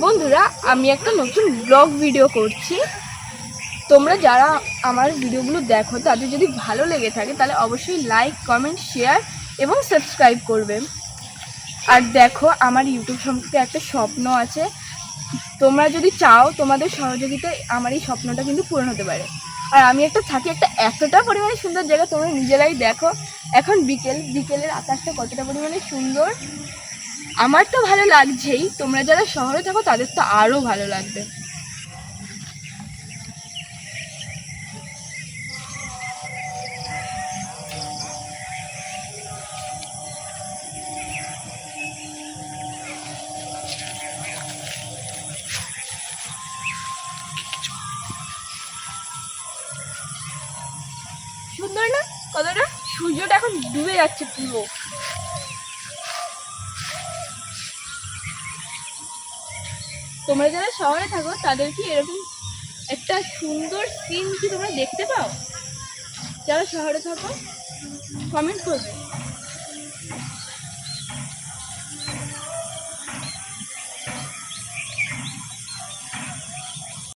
বন্ধুরা, আমি একটা নতুন ব্লগ ভিডিও করছি। তোমরা যারা আমার ভিডিওগুলো দেখো তাদের যদি ভালো লেগে থাকে তাহলে অবশ্যই লাইক, কমেন্ট, শেয়ার এবং সাবস্ক্রাইব করবে। আর দেখো, আমার ইউটিউব সম্পর্কে একটা স্বপ্ন আছে। তোমরা যদি চাও, তোমাদের সহযোগিতায় আমার এই স্বপ্নটা কিন্তু পূরণ হতে পারে। আর আমি থাকি এতটা পরিমাণে সুন্দর জায়গা, তোমরা নিজেরাই দেখো। এখন বিকেলের আকাশটা কতটা পরিমাণে সুন্দর। আমার তো ভালো লাগছেই, তোমরা যারা শহরে থাকো তাদের তো আরও ভালো লাগবে। সুন্দর না কতটা? সূর্যটা এখন ডুবে যাচ্ছে পুরো। তোমরা যারা শহরে থাকো তাদের কি এরকম একটা সুন্দর সিন কি তোমরা দেখতে পাও? যারা শহরে থাকো কমেন্ট করবে।